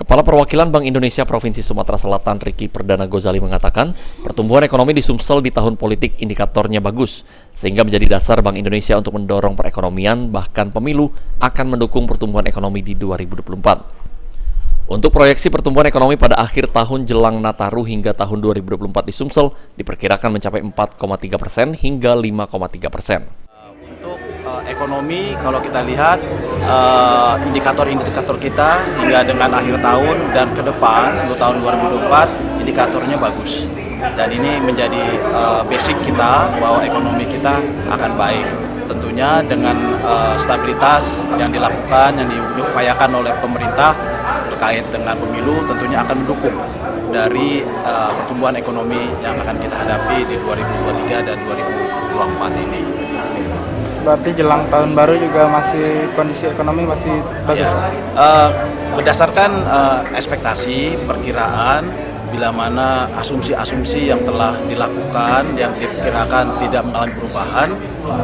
Kepala Perwakilan Bank Indonesia Provinsi Sumatera Selatan Ricky Perdana Gozali mengatakan, pertumbuhan ekonomi di Sumsel di tahun politik indikatornya bagus, sehingga menjadi dasar Bank Indonesia untuk mendorong perekonomian, bahkan pemilu akan mendukung pertumbuhan ekonomi di 2024. Untuk proyeksi pertumbuhan ekonomi pada akhir tahun jelang Nataru hingga tahun 2024 di Sumsel diperkirakan mencapai 4,3% hingga 5,3%. Ekonomi, kalau kita lihat indikator-indikator kita hingga dengan akhir tahun dan ke depan untuk tahun 2024 indikatornya bagus, dan ini menjadi basic kita bahwa ekonomi kita akan baik. Tentunya dengan stabilitas yang dilakukan, yang diupayakan oleh pemerintah terkait dengan pemilu, tentunya akan mendukung dari pertumbuhan ekonomi yang akan kita hadapi di 2023 dan 2024 ini. Berarti jelang tahun baru juga masih kondisi ekonomi masih bagus? Ya, berdasarkan ekspektasi, perkiraan, bila mana asumsi-asumsi yang telah dilakukan, yang diperkirakan tidak mengalami perubahan,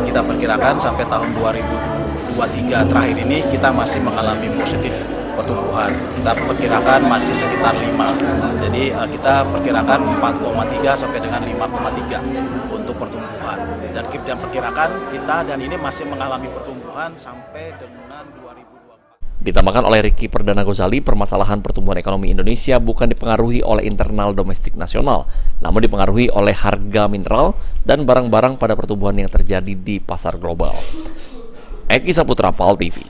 kita perkirakan sampai tahun 2023 terakhir ini kita masih mengalami positif pertumbuhan. Kita perkirakan masih sekitar 5. Jadi kita perkirakan 4,3 sampai dengan 5,3 untuk pertumbuhan. Dan kita perkirakan kita dan ini masih mengalami pertumbuhan sampai dengan 2024. Ditambahkan oleh Ricky Perdana Gozali, permasalahan pertumbuhan ekonomi Indonesia bukan dipengaruhi oleh internal domestik nasional, namun dipengaruhi oleh harga mineral dan barang-barang pada pertumbuhan yang terjadi di pasar global. Eki Saputra, PAL TV.